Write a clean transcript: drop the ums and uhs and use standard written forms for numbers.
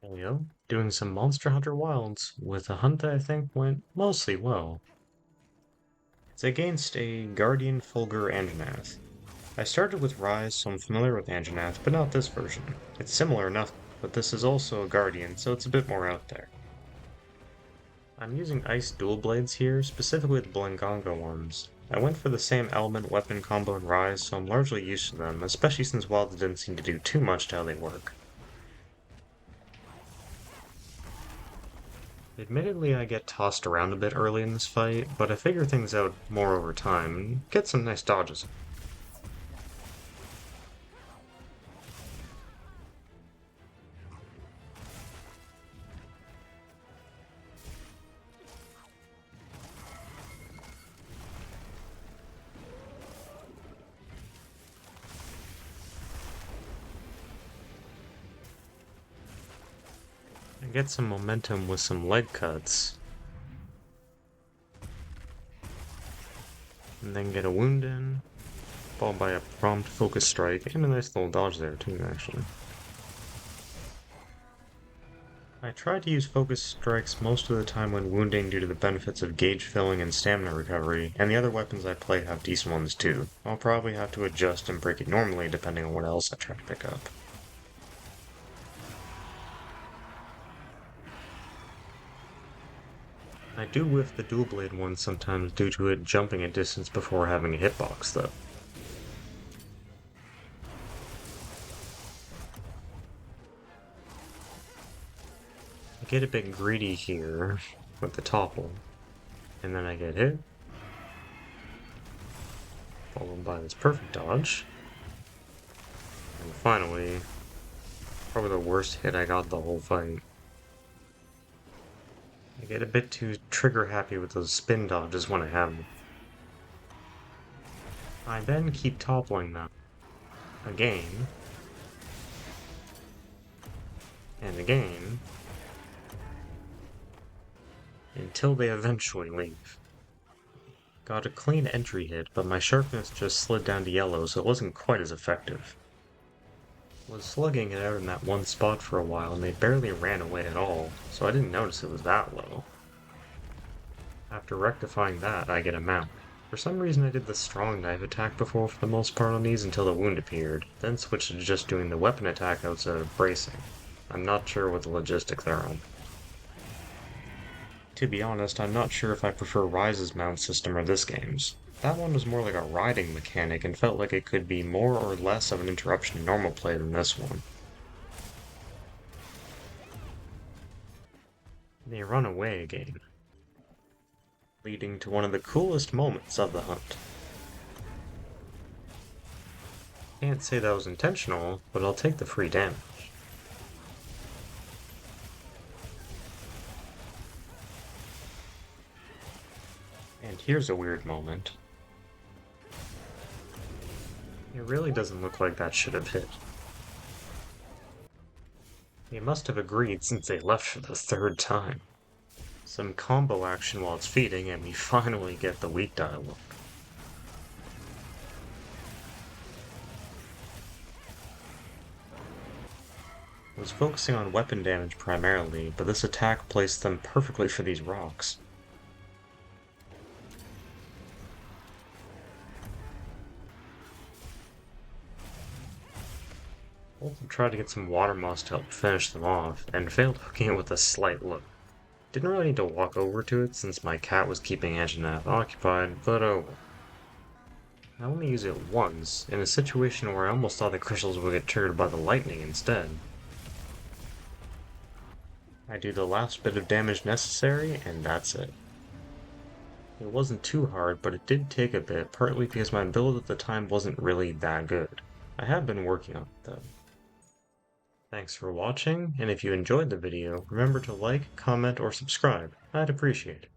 Yo, doing some Monster Hunter Wilds with a hunt that I think went mostly well. It's against a Guardian Fulgur Anjanath. I started with Rise, so I'm familiar with Anjanath, but not this version. It's similar enough, but this is also a Guardian, so it's a bit more out there. I'm using Ice Dual Blades here, specifically the Blanganga ones. I went for the same element weapon combo in Rise, so I'm largely used to them, especially since Wilds didn't seem to do too much to how they work. Admittedly, I get tossed around a bit early in this fight, but I figure things out more over time and get some nice dodges. I get some momentum with some leg cuts, and then get a wound in, followed by a prompt focus strike, and a nice little dodge there too, actually. I try to use focus strikes most of the time when wounding due to the benefits of gauge filling and stamina recovery, and the other weapons I play have decent ones too. I'll probably have to adjust and break it normally depending on what else I try to pick up. I do whiff the dual blade one sometimes due to it jumping a distance before having a hitbox, though. I get a bit greedy here with the topple, and then I get hit, followed by this perfect dodge, and finally, probably the worst hit I got the whole fight. I get a bit too trigger happy with those spin dodges when I have them. I then keep toppling them again and again until they eventually leave. Got a clean entry hit, but my sharpness just slid down to yellow, so it wasn't quite as effective. Was slugging it out in that one spot for a while, and they barely ran away at all, so I didn't notice it was that low. After rectifying that, I get a mount. For some reason I did the strong knife attack before for the most part on these until the wound appeared, then switched to just doing the weapon attack outside of bracing. I'm not sure what the logistics are on. To be honest, I'm not sure if I prefer Rise's mount system or this game's. That one was more like a riding mechanic and felt like it could be more or less of an interruption in normal play than this one. They run away again, leading to one of the coolest moments of the hunt. Can't say that was intentional, but I'll take the free damage. And here's a weird moment. It really doesn't look like that should have hit. They must have agreed since they left for the third time. Some combo action while it's feeding, and we finally get the weak dialogue. I was focusing on weapon damage primarily, but this attack placed them perfectly for these rocks. Also tried to get some water moss to help finish them off, and failed hooking it with a slight look. Didn't really need to walk over to it since my cat was keeping Anjanath occupied, but oh well. I only use it once, in a situation where I almost thought the crystals would get triggered by the lightning instead. I do the last bit of damage necessary, and that's it. It wasn't too hard, but it did take a bit, partly because my build at the time wasn't really that good. I have been working on it though. Thanks for watching, and if you enjoyed the video, remember to like, comment, or subscribe. I'd appreciate it.